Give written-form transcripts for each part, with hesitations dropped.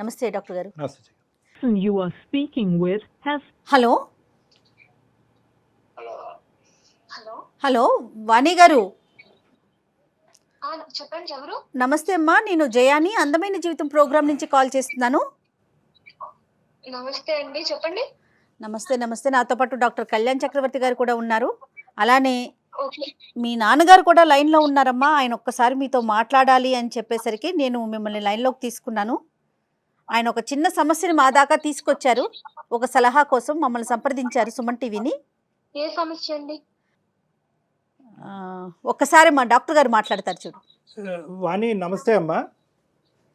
నమస్తే డాక్టర్ గారు. నమస్తే. person you are speaking with has hello hello hello Vani గారు. చెప్పండి ఎవరు? నమస్తే అమ్మా, నేను జయాని అందమైన జీవితం ప్రోగ్రాం నుంచి కాల్ చేస్తున్నాను. నమస్తే అండి, చెప్పండి. నమస్తే నమస్తే. నాతో పాటు డాక్టర్ కళ్యాణ్ చక్రవర్తి గారు కూడా ఉన్నారు. అలానే ఓకే. మీ నాన్నగారు కూడా లైన్లో ఉన్నారమ్మా. ఆయన ఒక్కసారి మీతో మాట్లాడాలి అని చెప్పేసరికి నేను మిమ్మల్ని లైన్లోకి తీసుకున్నాను. ఆయన ఒక చిన్న సమస్యని మా దాకా తీసుకొచ్చారు. ఒక సలహా కోసం మమ్మల్ని సంప్రదించారు సుమన్ టీవీని. ఏ సమస్య అండి? ఒక్కసారి మా డాక్టర్ గారు మాట్లాడతారు చూడు. వాణి నమస్తే అమ్మా.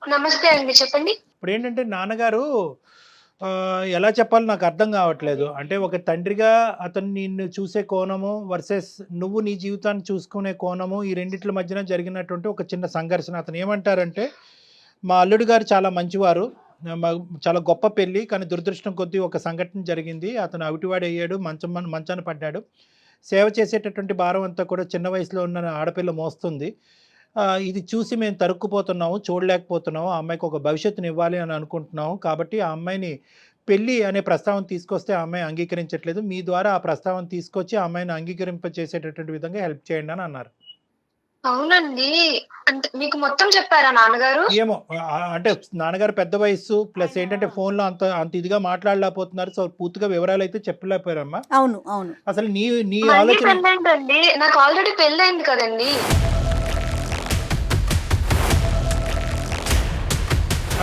నమస్తే అండి, చెప్పండి. ఇప్పుడు ఏంటంటే నాన్నగారు ఎలా చెప్పాలో నాకు అర్థం కావట్లేదు. అంటే ఒక తండ్రిగా అతను నిన్ను చూసే కోణము వర్సెస్ నువ్వు నీ జీవితాన్ని చూసుకునే కోణము, ఈ రెండిట్ల మధ్యన జరిగినటువంటి ఒక చిన్న సంఘర్షణ. అతను ఏమంటారంటే, మా అల్లుడు గారు చాలా మంచివారు, చాలా గొప్ప పెళ్ళి, కానీ దురదృష్టం కొద్దీ ఒక సంఘటన జరిగింది. అతను అవిటివాడు అయ్యాడు, మంచాన పడ్డాడు. సేవ చేసేటటువంటి భారం అంతా కూడా చిన్న వయసులో ఉన్న ఆడపిల్ల మోస్తుంది. ఇది చూసి మేము తరుక్కుపోతున్నాము, చూడలేకపోతున్నాము. ఆ అమ్మాయికి ఒక భవిష్యత్తుని ఇవ్వాలి అని అనుకుంటున్నాము. కాబట్టి ఆ అమ్మాయిని పెళ్ళి అనే ప్రస్తావన తీసుకొస్తే ఆ అమ్మాయి అంగీకరించట్లేదు. మీ ద్వారా ఆ ప్రస్తావన తీసుకొచ్చి ఆ అమ్మాయిని అంగీకరింప చేసేటటువంటి విధంగా హెల్ప్ చేయండి అని అన్నారు. అవునండి, అంటే మీకు మొత్తం చెప్పారా నాన్నగారు? ఏమో అంటే నాన్నగారు పెద్ద వయసు, ప్లస్ ఏంటంటే ఫోన్లో అంత ఇదిగా మాట్లాడలేకపోతున్నారు. సో పూర్తిగా వివరాలు అయితే చెప్పలేకపోయారమ్మా. అవును అవును. అసలు నీ మళ్ళీ ఆలోచన పెళ్ళైందండి, నాకు ఆల్రెడీ పెళ్ళైంది కదండి.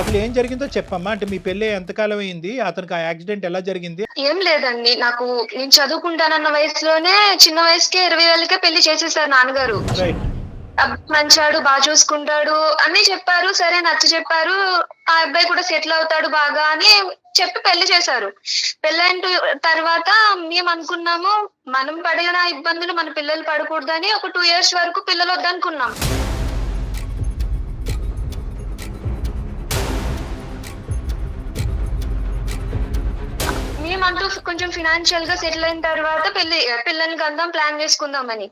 అసలు ఏం జరిగిందో చెప్పమ్మా. అంటే మీ పెళ్ళి ఎంతకాలం అయింది, అతనికి ఆ యాక్సిడెంట్ ఎలా జరిగింది? ఏం లేదండి, నేను చదువుకుంటానన్న వయసులోనే చిన్న వయసుకే 20 ఏళ్ళకే పెళ్లి చేసేసారు నాన్నగారు. రైట్. మంచాడు, బాగా చూసుకుంటాడు అన్ని చెప్పారు. సరే నచ్చ చెప్పారు. ఆ అబ్బాయి కూడా సెటిల్ అవుతాడు బాగా అని చెప్పి పెళ్లి చేశారు. పెళ్ళైన తర్వాత మేము అనుకున్నాము, మనం పడిన ఇబ్బందులు మన పిల్లలు పడకూడదని ఒక 2 years వరకు పిల్లలు వద్దనుకున్నాం. మేమంటూ కొంచెం ఫినాన్షియల్ గా సెటిల్ అయిన తర్వాత పిల్లల్ని కందాం ప్లాన్ చేసుకుందామని.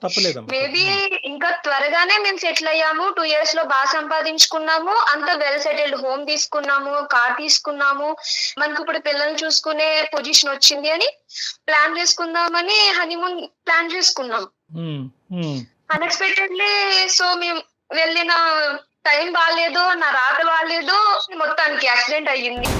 మేబీ ఇంకా త్వరగానే మేము సెటిల్ అయ్యాము. 2 years లో బాగా సంపాదించుకున్నాము. అంత వెల్ సెటిల్డ్ హోమ్ తీసుకున్నాము, కార్ తీసుకున్నాము. మనకు ఇప్పుడు పిల్లల్ని చూసుకునే పొజిషన్ వచ్చింది అని ప్లాన్ చేసుకుందామని హనీమూన్ ప్లాన్ చేసుకున్నాం. అన్ఎక్స్పెక్టెడ్లీ సో మేము వెళ్ళిన టైం బాగాలేదు, నా రాత బాగాలేదు, మొత్తానికి యాక్సిడెంట్ అయ్యింది.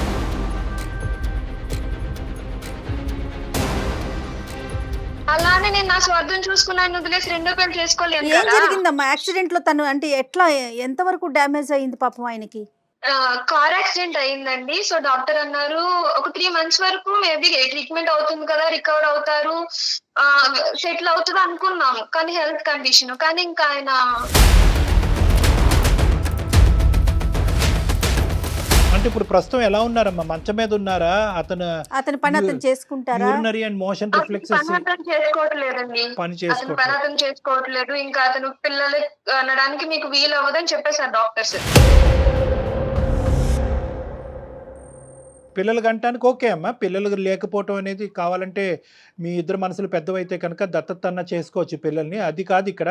అలానే నేను నా స్వార్థం చూసుకున్నాను, వదిలేసి రెండో పెళ్లి చేసుకోలేను. ఏం జరిగిందమ్మా యాక్సిడెంట్ లో? తను అంటే ఎట్లా, ఎంతవరకు డ్యామేజ్ అయింది పాపం ఆయనకి? కార్ యాక్సిడెంట్ అయిందండి. సో డాక్టర్ అన్నారు ఒక 3 months వరకు మేబీ ట్రీట్మెంట్ అవుతుంది కదా, రికవర్ అవుతారు, సెటిల్ అవుతుంది అనుకున్నాము. కానీ హెల్త్ కండిషన్, కానీ ఇంకా ఆయన అంటే ఇప్పుడు ప్రస్తుతం ఎలా ఉన్నారమ్మా? మంచం మీద ఉన్నారా? అతని పని అతను చేసుకుంటారా? యూరినరీ అండ్ మోషన్ రిఫ్లెక్సెస్ చేసుకోవట్లేదండి. అతను చేసుకోవట్లేదు. ఇంకా అతను పిల్లలు అనడానికి మీకు వీలు అవ్వదని చెప్పేశారు డాక్టర్స్. పిల్లలు కంటానికి ఓకే అమ్మా. పిల్లలు లేకపోవటం అనేది కావాలంటే మీ ఇద్దరు మనసులు పెద్దవైతే కనుక దత్తత అన్న చేసుకోవచ్చు పిల్లల్ని. అది కాదు ఇక్కడ.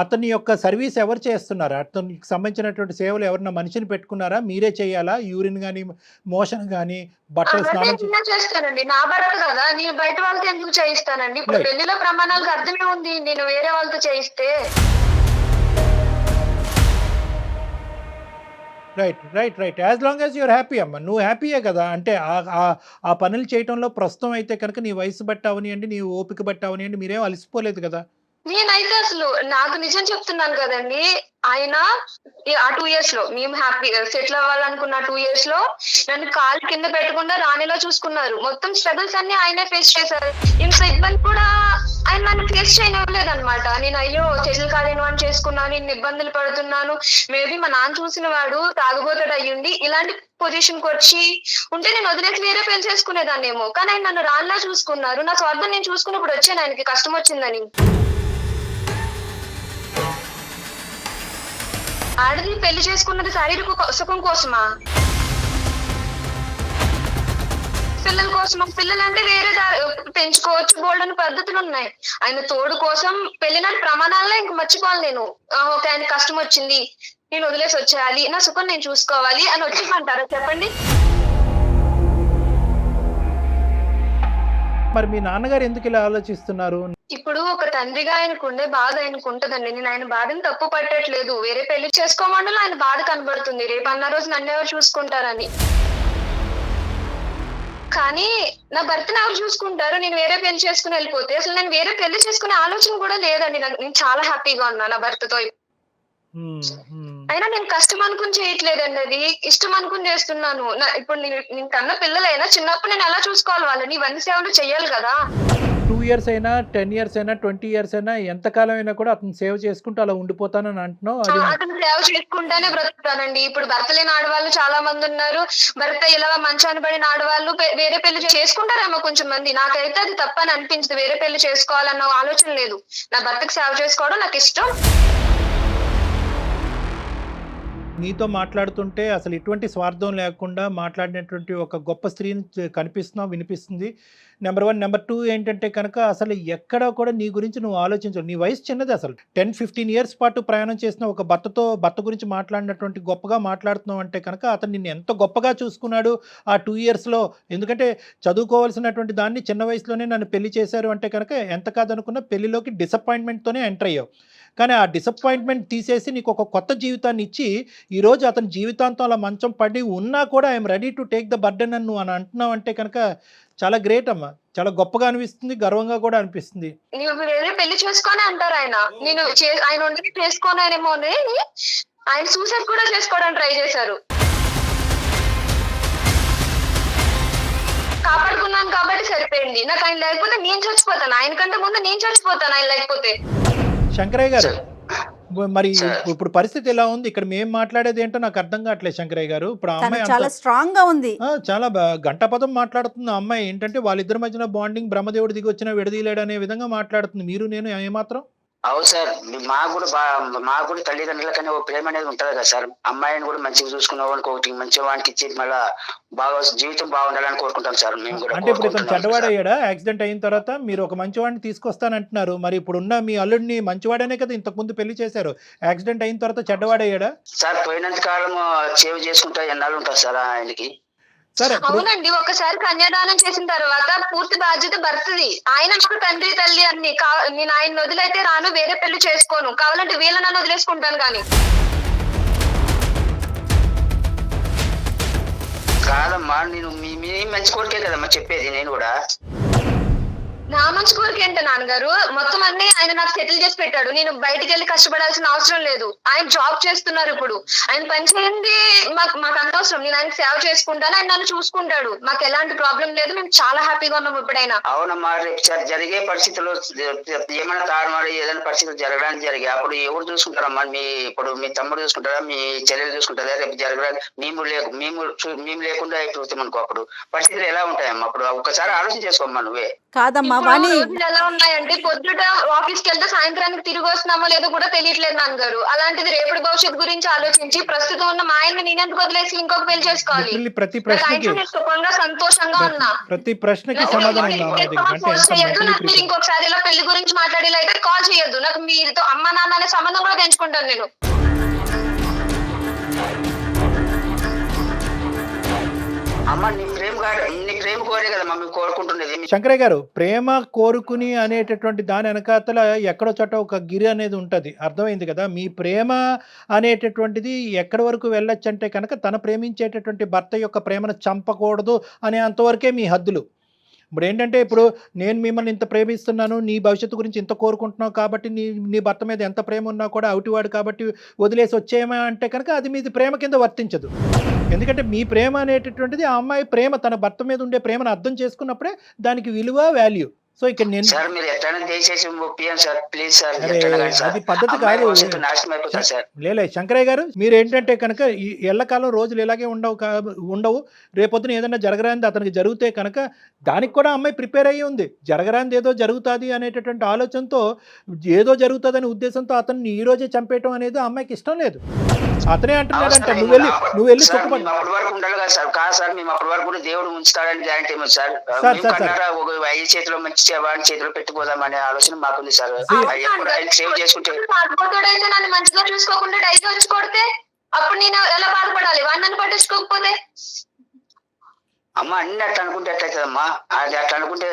అతని యొక్క సర్వీస్ ఎవరు చేస్తున్నారు? అతనికి సంబంధించినటువంటి సేవలు ఎవరన్నా మనిషిని పెట్టుకున్నారా? మీరే చేయాలా? యూరిన్ కానీ, మోషన్ కానీ, బట్టలు స్నానం చేస్తానండి. నా భర్త కదా, నేను బయట వాళ్ళతో ఎందుకు చేయిస్తానండి? ఇప్పుడు పెళ్లిలో ప్రమాణాలకు అర్థమే ఉంది నేను వేరే వాళ్ళతో చేయిస్తే. Right. As long as you're happy అమ్మ. నువ్వు హ్యాపీయే కదా. అంటే ఆ పనులు చేయటంలో ప్రస్తుతం అయితే కనుక నీ వయసు బట్టి అవనియండి, నీ ఓపిక బట్టి అవనియండి, మీరేం అలసిపోలేదు కదా. నేనైతే అసలు నాకు నిజం చెప్తున్నాను కదండి, ఆయన ఆ 2 years లో మేము హ్యాపీ సెటిల్ అవ్వాలనుకున్న 2 years లో నన్ను కాలు కింద పెట్టకుండా రాణిలో చూసుకున్నారు. మొత్తం స్ట్రగుల్స్ అన్ని ఆయనే ఫేస్ చేశారు. ఇంత ఇబ్బంది కూడా ఆయన నన్ను ఫేస్ చేయనివ్వలేదు అనమాట. నేను అయ్యో సెటిల్ కాలేను అని చేసుకున్నాను, ఇన్ని ఇబ్బందులు పడుతున్నాను. మేబీ మా నాన్న చూసిన వాడు తాగుబోతాడు అయ్యుండి ఇలాంటి పొజిషన్ కి వచ్చి ఉంటే నేను వదిలేసి వేరే పెళ్లి చేసుకునేదాన్నేమో. కానీ ఆయన నన్ను రాణిలా చూసుకున్నారు. నా స్వార్థం నేను చూసుకున్నప్పుడు వచ్చాను ఆయనకి కష్టం వచ్చిందని. ఆడది పెళ్లి చేసుకున్నది శారీరక సుఖం కోసమా? పిల్లల కోసమా? పిల్లలంటే వేరే పెంచుకోవచ్చు, బోల్డని పద్ధతులు ఉన్నాయి. ఆయన తోడు కోసం పెళ్లినాటి ప్రమాణాలనే ఇంక మర్చిపోవాలి నేను. ఓకే ఆయన కష్టం వచ్చింది, నేను వదిలేసి వచ్చేయాలి, నా సుఖం నేను చూసుకోవాలి అని వచ్చేయమంటారా చెప్పండి? మరి మీ నాన్నగారు ఎందుకు ఇలా ఆలోచిస్తున్నారు? ఇప్పుడు ఒక తండ్రిగా ఆయనకు ఉండే బాధ ఆయనకు ఉంటదండి. నేను ఆయన బాధని తప్పు పట్టట్లేదు. వేరే పెళ్లి చేసుకోమండలో ఆయన బాధ కనబడుతుంది. రేపు అన్న రోజు నన్ను ఎవరు చూసుకుంటారని. కానీ నా భర్తను ఎవరు చూసుకుంటారు? నేను వేరే పెళ్లి చేసుకుని వెళ్ళిపోతే అసలు నేను వేరే పెళ్లి చేసుకునే ఆలోచన కూడా లేదండి. నేను చాలా హ్యాపీగా ఉన్నా నా భర్తతో. అయినా నేను కష్టం అనుకుని చేయట్లేదండి, అది ఇష్టం అనుకుని చేస్తున్నాను. ఇప్పుడు నేను కన్న పిల్లలైనా చిన్నప్పుడు నేను ఎలా చూసుకోవాలి వాళ్ళని? ఇవన్నీ సేవలు చెయ్యాలి కదా. 2 years అయినా 10 years అయినా 20 years అయినా ఎంతకాలం అయినా కూడా అతను సేవ్ చేసుకుంటూ అలా ఉండిపోతానని అంటున్నావు. అది అతను సేవ చేసుకుంటానే బ్రతుకుతానండి. ఇప్పుడు భర్త లేని ఆడవాళ్ళు చాలా మంది ఉన్నారు. భర్త ఇలా మంచాన్ని పడిన ఆడవాళ్ళు వేరే పెళ్లి చేసుకుంటారేమో కొంచెం మంది. నాకైతే అది తప్పని అనిపించదు. వేరే పెళ్లి చేసుకోవాలన్న ఆలోచన లేదు. నా భర్తకు సేవ చేసుకోవడం నాకు ఇష్టం. నీతో మాట్లాడుతుంటే అసలు ఎటువంటి స్వార్థం లేకుండా మాట్లాడినటువంటి ఒక గొప్ప స్త్రీని కనిపిస్తున్నావు, వినిపిస్తుంది. నెంబర్ 1. నెంబర్ 2 ఏంటంటే కనుక అసలు ఎక్కడ కూడా నీ గురించి నువ్వు ఆలోచించవు. నీ వయసు చిన్నది. అసలు 10-15 years పాటు ప్రయాణం చేసిన ఒక భర్త గురించి మాట్లాడినటువంటి గొప్పగా మాట్లాడుతున్నావు అంటే కనుక అతను నిన్ను ఎంత గొప్పగా చూసుకున్నాడు ఆ 2 yearsలో. ఎందుకంటే చదువుకోవాల్సినటువంటి దాన్ని చిన్న వయసులోనే నన్ను పెళ్లి చేశారు అంటే కనుక ఎంత కాదనుకున్నా పెళ్లిలోకి డిసప్పాయింట్మెంట్తోనే ఎంటర్ అయ్యావు. కానీ ఆ డిసప్పాయింట్మెంట్ తీసేసి నీకు ఒక కొత్త జీవితాన్ని ఇచ్చి ఈరోజు అతని జీవితాంతం అలా మంచం పడి ఉన్నా కూడా I'm ready to take the burden అని నువ్వు అని అంటున్నావు అంటే కనుక చాలా గ్రేట్ అమ్మా. చాలా గొప్పగా అనిపిస్తుంది, గర్వంగా కూడా అనిపిస్తుంది. నువ్వు వేరే పెళ్లి చేసుకొని అంటారు ఆయన. నేను ఆయన ఉండని చేసుకోనేమో అని ఆయన సూసైడ్ కూడా చేసుకోవడానికి ట్రై చేశారు. కాపాడుకున్నాను కాబట్టి సరిపోయింది. నాకు ఆయన లేకపోతే నేను చచ్చిపోతాను. ఆయన కంటే ముందు నేను చచ్చిపోతాను ఆయన లేకపోతే. శంకరయ్య గారు, మరి ఇప్పుడు పరిస్థితి ఎలా ఉంది? ఇక్కడ మేము మాట్లాడేది ఏంటో నాకు అర్థం కావట్లేదు శంకరయ్య గారు. ఇప్పుడు ఆ అమ్మాయి చాలా స్ట్రాంగ్ గా ఉంది. చాలా గంటపదం మాట్లాడుతుంది ఆ అమ్మాయి. ఏంటంటే వాళ్ళిద్దరి మధ్యన బాండింగ్ బ్రహ్మదేవుడి దిగి వచ్చిన విడదీయలేడు అనే విధంగా మాట్లాడుతుంది. మీరు నేను ఏమాత్రం అవును సార్. మాకు కూడా తల్లిదండ్రులకనే ఒక ప్రేమ అనేది ఉంటది కదా సార్. అమ్మాయిని కూడా మంచిగా చూసుకున్న వానికి ఒకటి మంచి వానికి ఇచ్చి మళ్ళీ బాగా జీవితం బాగుండాలని కోరుకుంటాం సార్ మేము కూడా. అంటే ఇప్పుడు ఇతను చెడ్డవాడయ్యాడా? యాక్సిడెంట్ అయిన తర్వాత మీరు ఒక మంచివాడిని తీసుకొస్తానంటున్నారు. మరి ఇప్పుడున్న మీ అల్లుడిని మంచివాడనే కదా ఇంతకు ముందు పెళ్లి చేశారు. యాక్సిడెంట్ అయిన తర్వాత చెడ్డవాడయ్యాడా? సార్ పోయినంత కాలం సేవ్ చేసుకుంటా ఎన్నాళ్ళు ఉంటారు సార్ ఆయనకి. అవునండి. ఒకసారి కన్యాదానం చేసిన తర్వాత పూర్తి బాధ్యత భర్తది. ఆయన నాకు తండ్రి తల్లి అన్ని. నేను ఆయన వదిలైతే రాను, వేరే పెళ్లి చేసుకోను. కావాలంటే వీళ్ళనన్ను వదిలేసుకుంటాను. కానీ కాదమ్మా, నేను మీ మంచి కోరికే కదమ్మా చెప్పేది. నేను కూడా నా మంచి కోరిక ఏంటో నాన్నగారు, మొత్తం అన్ని ఆయన నాకు సెటిల్ చేసి పెట్టాడు. నేను బయటికి వెళ్ళి కష్టపడాల్సిన అవసరం లేదు. ఆయన జాబ్ చేస్తున్నారు. ఇప్పుడు ఆయన పని చేయండి మాకు అంత అవసరం. నేను ఆయన సేవ చేసుకుంటాను, ఆయన నన్ను చూసుకుంటాడు. మాకు ఎలాంటి ప్రాబ్లం లేదు. మేము చాలా హ్యాపీగా ఉన్నాం ఇప్పుడైనా. అవునమ్మా, రేపు జరిగే పరిస్థితుల్లో ఏమైనా తారుమారు ఏదైనా పరిస్థితులు జరగడానికి జరిగాయి అప్పుడు ఎవరు చూసుకుంటారమ్మా? ఇప్పుడు మీ తమ్ముడు చూసుకుంటారా, మీ చెల్లెలు చూసుకుంటారా? రేపు జరగడానికి మేము లేకుండా అయిపోతాం అనుకో, అప్పుడు పరిస్థితులు ఎలా ఉంటాయమ్మా? అప్పుడు ఒక్కసారి ఆలోచన చేసుకోమ్మా నువ్వే. కాదమ్మా, రోజులు ఎలా ఉన్నాయంటే పొద్దుట ఆఫీస్కి వెళ్తే సాయంత్రానికి తిరిగి వస్తున్నామో లేదో కూడా తెలియట్లేదు నాన్నగారు. అలాంటిది రేపటి భవిష్యత్తు గురించి ఆలోచించి ప్రస్తుతం ఉన్న మా ఆయన నేనెందుకు వదిలేసి ఇంకొక పెళ్లి చేసుకోవాలి? ప్రతి ప్రశ్నకి సుఖంగా సంతోషంగా ఉన్నా. ప్రతి ప్రశ్నకి సమాధానం మీరు ఇంకొకసారి ఇలా పెళ్లి గురించి మాట్లాడేలా కాల్ చేయొద్దు. నాకు మీతో అమ్మ నాన్న అనే సంబంధం కూడా పెంచుకుంటాను నేను. అమ్మ నీ ప్రేమ కోరే కదా మమ్మీ కోరుకుంటున్నది. శంకరయ్య గారు, ప్రేమ కోరుకుని అనేటటువంటి దాని వెనకాతల ఎక్కడో చోట ఒక గిరి అనేది ఉంటుంది. అర్థమైంది కదా? మీ ప్రేమ అనేటటువంటిది ఎక్కడి వరకు వెళ్ళొచ్చు అంటే కనుక తన ప్రేమించేటటువంటి భర్త యొక్క ప్రేమను చంపకూడదు అనే అంతవరకే మీ హద్దులు. ఇప్పుడు ఏంటంటే, ఇప్పుడు నేను మిమ్మల్ని ఇంత ప్రేమిస్తున్నాను, నీ భవిష్యత్తు గురించి ఇంత కోరుకుంటున్నావు కాబట్టి నీ భర్త మీద ఎంత ప్రేమ ఉన్నా కూడా అవుటివాడు కాబట్టి వదిలేసి వచ్చేయమా అంటే కనుక అది మీది ప్రేమ కింద వర్తించదు. ఎందుకంటే మీ ప్రేమ అనేటటువంటిది ఆ అమ్మాయి ప్రేమ, తన భర్త మీద ఉండే ప్రేమను అర్థం చేసుకున్నప్పుడే దానికి విలువ, వాల్యూ. సో ఇక్కడ నేను సార్ మీరు ఎట్లైనా దయచేసి ఒప్పియండి సార్, ప్లీజ్ సార్. అది పద్ధతి కాదు. లేలే శంకరయ్య గారు, మీరు ఏంటంటే కనుక ఈ ఎల్లకాలం రోజులు ఇలాగే ఉండవు. రేపొద్దున ఏదైనా జరగరాంది అతనికి జరిగితే కనుక దానికి కూడా అమ్మాయి ప్రిపేర్ అయ్యి ఉంది. జరగరాంది ఏదో జరుగుతుంది అనేటటువంటి ఆలోచనతో, ఏదో జరుగుతుందనే ఉద్దేశంతో అతన్ని ఈ రోజే చంపేయటం అనేది అమ్మాయికి ఇష్టం లేదు. అతనే అంటున్నాడంట సార్, నువ్వు వెళ్ళి సార్, సుఖపడి మేము అప్పటి వరకు ఉండాలి కదా సార్. కాదు సార్, మేము అప్పటి వరకు కూడా దేవుడు ఉంచుతాడని గ్యారంటీ ఏమో సార్. సార్, మేము సార్, కన్నారా ఒక ఐదు చేతిలో మంచి వాడి చేతిలో పెట్టుకోదామనే ఆలోచన మాకుంది సార్. ఎప్పుడు ఆయన సేవ్ చేసుకుంటే బాధపడతాడైతే నన్ను మంచిగా చూసుకోకుండా డైలీ వచ్చి కొడితే అప్పుడు నేను ఎలా బాధపడాలి? వాడు నన్ను పట్టించుకోకపోతే? అమ్మ అన్ని అట్లా అనుకుంటే ఎట్లయితుందమ్మా? అది అట్లా అనుకుంటే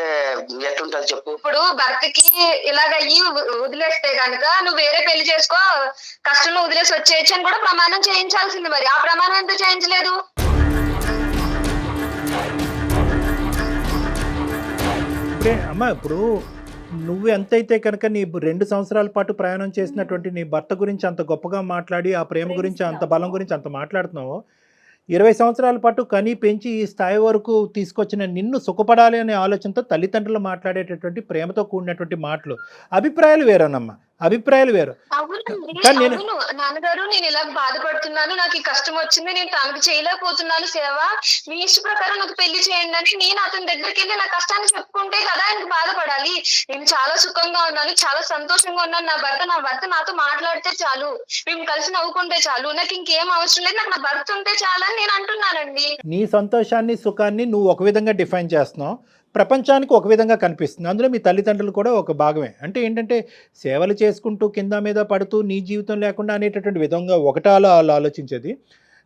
ఎట్లుంటది చెప్పు. ఇప్పుడు భర్తకి ఇలాగయ్యి వదిలేస్తే గనుక నువ్వు వేరే పెళ్లి చేసుకో, కష్టంలో వదిలేసి వచ్చేయచ్చు అని కూడా ప్రమాణం చేయించాల్సింది. మరి ఆ ప్రమాణం ఎందుకు చేయించలేదు? ఇప్పుడే అమ్మా, ఇప్పుడు నువ్వు ఎంతైతే కనుక నీ 2 సంవత్సరాల పాటు ప్రయాణం చేసినటువంటి నీ భర్త గురించి అంత గొప్పగా మాట్లాడి ఆ ప్రేమ గురించి అంత బలం గురించి అంత మాట్లాడుతున్నావు, 20 సంవత్సరాల పాటు కని పెంచి ఈ స్థాయి వరకు తీసుకొచ్చిన నిన్ను సుఖపడాలి అనే ఆలోచనతో తల్లిదండ్రులు మాట్లాడేటటువంటి ప్రేమతో కూడినటువంటి మాటలు, అభిప్రాయాలు వేరేనమ్మా, అభిప్రాయాలు వేరు. అవునండి, కానీ నేను అవును నాన్నగారు, నేను ఇలా బాధపడుతున్నాను, నాకు ఈ కష్టం వచ్చింది, నేను తనకు చేయలేకపోతున్నాను సేవ, మీ ఇష్ట ప్రకారం నాకు పెళ్లి చేయండి అని నేను అతని దగ్గరికి వెళ్ళి నా కష్టాన్ని చెప్పుకుంటే కదా ఆయనకు బాధపడాలి. నేను చాలా సుఖంగా ఉన్నాను, చాలా సంతోషంగా ఉన్నాను, నా భర్త నాతో మాట్లాడితే చాలు, మేము కలిసి నవ్వుకుంటే చాలు, నాకు ఇంకేం అవసరం లేదు, నాకు నా భర్త ఉంటే చాలు అని నేను అంటున్నానండి. నీ సంతోషాన్ని సుఖాన్ని నువ్వు ఒక విధంగా డిఫైన్ చేస్తున్నావు, ప్రపంచానికి ఒక విధంగా కనిపిస్తుంది. అందులో మీ తల్లిదండ్రులు కూడా ఒక భాగమే. అంటే ఏంటంటే సేవలు చేసుకుంటూ కింద మీద పడుతూ నీ జీవితం లేకుండా అనేటటువంటి విధంగా ఒకటా ఆలోచించేది.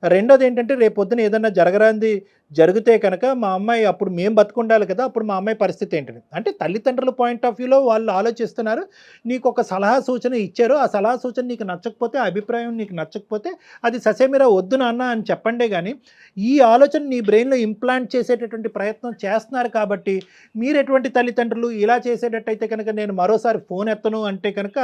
రెండోది ఏంటంటే రేపొద్దున ఏదన్నా జరగరాంది జరిగితే కనుక మా అమ్మాయి అప్పుడు మేము బతుకుండాలి కదా, అప్పుడు మా అమ్మాయి పరిస్థితి ఏంటని. అంటే తల్లిదండ్రుల పాయింట్ ఆఫ్ వ్యూలో వాళ్ళు ఆలోచిస్తున్నారు, నీకు ఒక సలహా సూచన ఇచ్చారు, ఆ సలహా సూచన నీకు నచ్చకపోతే, ఆ అభిప్రాయం నీకు నచ్చకపోతే అది ససేమిరా వద్దు నాన్న అని చెప్పండే కానీ ఈ ఆలోచన నీ బ్రెయిన్లో ఇంప్లాంట్ చేసేటటువంటి ప్రయత్నం చేస్తున్నారు. కాబట్టి మీరు ఎటువంటి తల్లిదండ్రులు ఇలా చేసేటట్టయితే కనుక నేను మరోసారి ఫోన్ ఎత్తను అంటే కనుక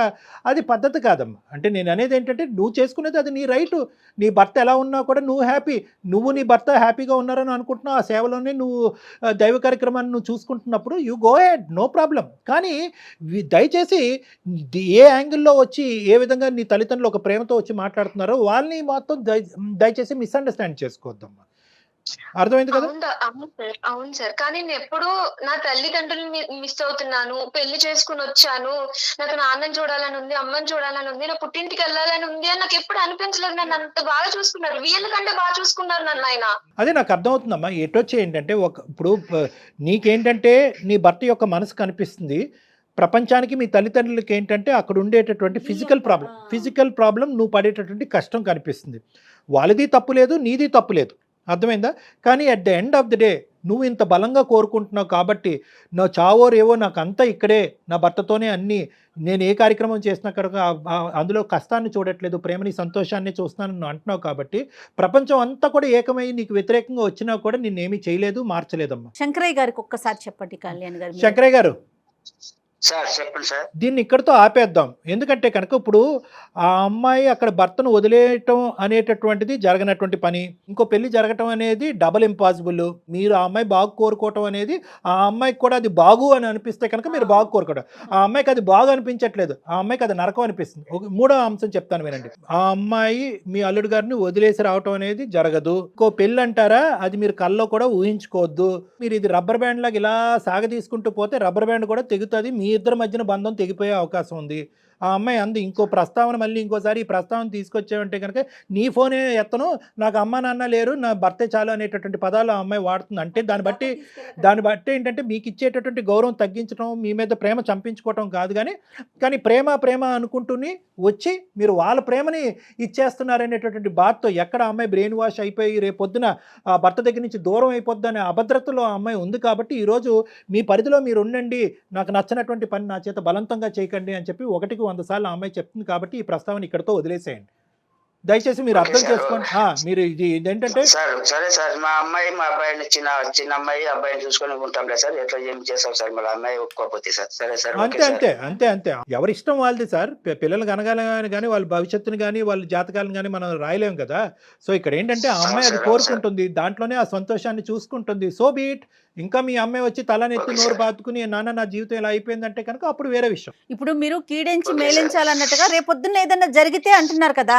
అది పద్ధతి కాదమ్మా. అంటే నేను అనేది ఏంటంటే నువ్వు చేసుకునేది అది నీ రైటు, నీ భర్త ఎలా ఉన్నా కూడా నువ్వు హ్యాపీ, నువ్వు నీ భర్త హ్యాపీగా ఉన్నారని అనుకుంటున్నావు, ఆ సేవలోనే నువ్వు దైవ కార్యక్రమాన్ని నువ్వు చూసుకుంటున్నప్పుడు you go ahead, no problem. కానీ దయచేసి ఏ యాంగిల్లో వచ్చి ఏ విధంగా నీ తల్లిదండ్రులు ఒక ప్రేమతో వచ్చి మాట్లాడుతున్నారో వాళ్ళని మొత్తం దయచేసి మిస్అండర్స్టాండ్ చేసుకోవద్దమ్మా. అర్థమైంది కదా? అవును సార్, కానీ నేను ఎప్పుడు నా తల్లిదండ్రులు మిస్ అవుతున్నాను, పెళ్లి చేసుకుని వచ్చాను, నాకు నాన్నని చూడాలని ఉంది, అమ్మని చూడాలని ఉంది, నా పుట్టింటికి వెళ్ళాలని ఉంది అని నాకు ఎప్పుడు అనిపించలేదు. నన్ను అంత బాగా చూసుకున్నారు, వీళ్ళకంటే బాగా చూసుకున్నారు నన్ను ఆయన. అదే నాకు అర్థమవుతుందమ్మా. ఎటొచ్చి ఏంటంటే ఇప్పుడు నీకేంటంటే నీ భర్త యొక్క మనసు కనిపిస్తుంది, ప్రపంచానికి మీ తల్లిదండ్రులకి ఏంటంటే అక్కడ ఉండేటటువంటి ఫిజికల్ ప్రాబ్లం నువ్వు పడేటటువంటి కష్టం కనిపిస్తుంది. వాళ్ళది తప్పు లేదు, నీది తప్పు లేదు, అర్థమైందా? కానీ at the end of the day నువ్వు ఇంత బలంగా కోరుకుంటున్నావు కాబట్టి నా చావోరేవో నాకు అంతా ఇక్కడే నా భర్తతోనే అన్నీ, నేను ఏ కార్యక్రమం చేసినా కనుక అందులో కష్టాన్ని చూడట్లేదు, ప్రేమని సంతోషాన్ని చూస్తున్నాను నువ్వు అంటున్నావు. కాబట్టి ప్రపంచం అంతా కూడా ఏకమై నీకు వ్యతిరేకంగా వచ్చినా కూడా నిన్నేమీ చేయలేదు, మార్చలేదమ్మా. శంకరయ్య గారికి ఒక్కసారి చెప్పండి. కళ్యాణ్ గారు, శంకరయ్య గారు సార్ చెప్పండి సార్. దీన్ని ఇక్కడితో ఆపేద్దాం. ఎందుకంటే కనుక ఇప్పుడు ఆ అమ్మాయి అక్కడ భర్తను వదిలేయటం అనేటటువంటిది జరగనటువంటి పని, ఇంకో పెళ్లి జరగటం అనేది డబల్ ఇంపాసిబుల్. మీరు ఆ అమ్మాయి బాగు కోరుకోవటం అనేది ఆ అమ్మాయికి కూడా అది బాగు అని అనిపిస్తే కనుక మీరు బాగు కోరుకోవడం, ఆ అమ్మాయికి అది బాగు అనిపించట్లేదు, ఆ అమ్మాయికి అది నరకం అనిపిస్తుంది. మూడో అంశం చెప్తాను వినండి. ఆ అమ్మాయి మీ అల్లుడు గారిని వదిలేసి రావటం అనేది జరగదు. ఇంకో పెళ్ళి అంటారా, అది మీరు కల్లో కూడా ఊహించుకోవద్దు. మీరు ఇది రబ్బర్ బ్యాండ్ లాగా ఇలా సాగదీసుకుంటూ పోతే రబ్బర్ బ్యాండ్ కూడా తెగుతుంది, మీ ఇద్దరి మధ్యన బంధం తెగిపోయే అవకాశం ఉంది. ఆ అమ్మాయి అంది ఇంకో ప్రస్తావన, మళ్ళీ ఇంకోసారి ఈ ప్రస్తావన తీసుకొచ్చావంటే కనుక నీ ఫోనే ఎత్తను, నాకు అమ్మ నాన్న లేరు, నా భర్తే చాలు అనేటటువంటి పదాలు ఆ అమ్మాయి వాడుతుంది. అంటే దాన్ని బట్టి ఏంటంటే మీకు ఇచ్చేటటువంటి గౌరవం తగ్గించడం, మీ మీద ప్రేమ చంపించుకోవటం కాదు, కానీ ప్రేమ అనుకుంటూనే వచ్చి మీరు వాళ్ళ ప్రేమని ఇచ్చేస్తున్నారనేటటువంటి బాధతో ఎక్కడ ఆ అమ్మాయి బ్రెయిన్ వాష్ అయిపోయి రేపొద్దున ఆ భర్త దగ్గర నుంచి దూరం అయిపోద్ది అనే అభద్రతలో ఆ అమ్మాయి ఉంది. కాబట్టి ఈరోజు మీ పరిధిలో మీరు ఉండండి, నాకు నచ్చినటువంటి పని నా చేత బలవంతంగా చేయకండి అని చెప్పి 100 సార్లు ఆ అమ్మాయి చెప్తుంది. కాబట్టి ఈ ప్రస్తావన ఇక్కడతో వదిలేసేయండి. దయచేసి మీరు అర్థం చేసుకోండి. మీరు ఇది ఏంటంటే సరే సార్, మా అమ్మాయి మా అబ్బాయిని చిన్న అమ్మాయి అబ్బాయిని చూసుకొని ఉంటాంలే సార్, ఎట్లా ఏం చేస్తాం సార్, మళ్ళీ అమ్మాయి ఒప్పుకోకపోతే సార్. సరే సార్, అంతే ఎవరి ఇష్టం వాళ్ళది సార్. పిల్లలు కనగాలని కానీ వాళ్ళ భవిష్యత్తుని కానీ వాళ్ళ జాతకాలను కానీ మనం రాయలేం కదా. సో ఇక్కడ ఏంటంటే ఆ అమ్మాయి అది కోరుకుంటుంది, దాంట్లోనే ఆ సంతోషాన్ని చూసుకుంటుంది. So beat. ఇంకా మీ అమ్మాయి వచ్చి తలనెత్తి నోరు బాదుకుని నాన్న నా జీవితం ఇలా అయిపోయిందంటే కనుక అప్పుడు వేరే విషయం. ఇప్పుడు మీరు కీడించి మేలించాలన్నట్టుగా రేపొద్దున్న ఏదైనా జరిగితే అంటున్నారు కదా,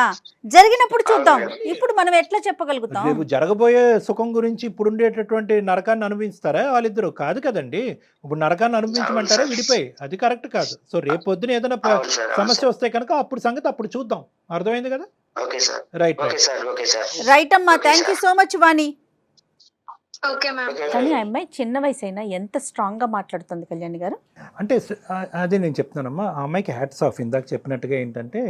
జరిగినప్పుడు చూద్దాం. అవును. ఇప్పుడు మనం ఎట్లా చెప్పగలుగుతాం? రేపు జరగబోయే సుఖం గురించి ఇప్పుడు ఉండేటటువంటి నరకాన్ని అనుభవిస్తారా వాళ్ళిద్దరు? కాదు కదండి. ఇప్పుడు నరకాన్ని అనుభవించమంటారా విడిపోయి? అది కరెక్ట్ కాదు. సో రేపు పొద్దున ఏదైనా అవును సార్, అవును సమస్య సార్. వస్తే కనుక అప్పుడు సంగతి అప్పుడు చూద్దాం. అర్థమైంది కదా? Okay sir, right okay right. Sir, okay sir. Right అమ్మా, okay thank you sir. So much Vani. Okay ma'am. Okay కానీ సార్. ఆ అమ్మాయి చిన్న వయసు అయినా ఎంత స్ట్రాంగ్ గా మాట్లాడుతుంది కళ్యాణి గారు. అంటే అదే నేను చెప్తున్నానమ్మా, ఆ అమ్మాయికి హ్యాట్స్ ఆఫ్. ఇందాక చెప్పినట్టుగా ఏంటంటే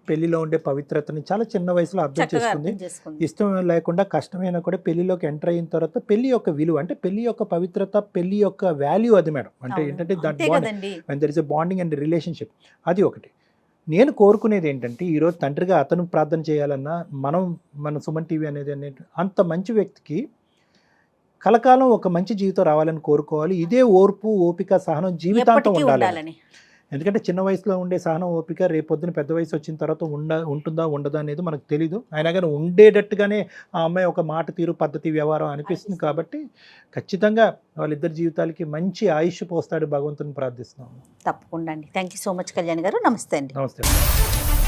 పెళ్లిలో ఉండే పవిత్రతని చాలా చిన్న వయసులో అర్థం చక్కగా చేసుకుంది. అర్థం చేసుకుంది. ఇష్టం లేకుండా కష్టమైనా కూడా పెళ్లిలోకి ఎంటర్ అయిన తర్వాత పెళ్లి యొక్క విలువ, అంటే పెళ్లి యొక్క పవిత్రత, పెళ్లి యొక్క వాల్యూ అది మేడం. అంటే అవును. ఏంటంటే దట్ అంతే కదండి. when there is a bonding and relationship, అది ఒకటి. నేను కోరుకునేది ఏంటంటే ఈరోజు తండ్రిగా అతను ప్రార్థన చేయాలన్నా మన సుమన్ టీవీ అనేది అంత మంచి వ్యక్తికి కలకాలం ఒక మంచి జీవితం రావాలని కోరుకోవాలి. ఇదే ఓర్పు, ఓపిక, సహనం జీవితాంతం ఎప్పటికీ ఉండాలి. ఉండాలని. ఎందుకంటే చిన్న వయసులో ఉండే సహనం, ఓపిక రేపొద్దున పెద్ద వయసు వచ్చిన తర్వాత ఉంటుందా ఉండదా అనేది మనకు తెలీదు. అయినా కానీ ఉండేటట్టుగానే ఆ అమ్మాయి ఒక మాట తీరు, పద్ధతి, వ్యవహారం అనిపిస్తుంది. కాబట్టి ఖచ్చితంగా వాళ్ళిద్దరి జీవితాలకి మంచి ఆయుష్ పోస్తాడు భగవంతుని ప్రార్థిస్తున్నాము. తప్పకుండా అండి. Thank you so much Kalyani గారు. నమస్తే అండి. నమస్తే.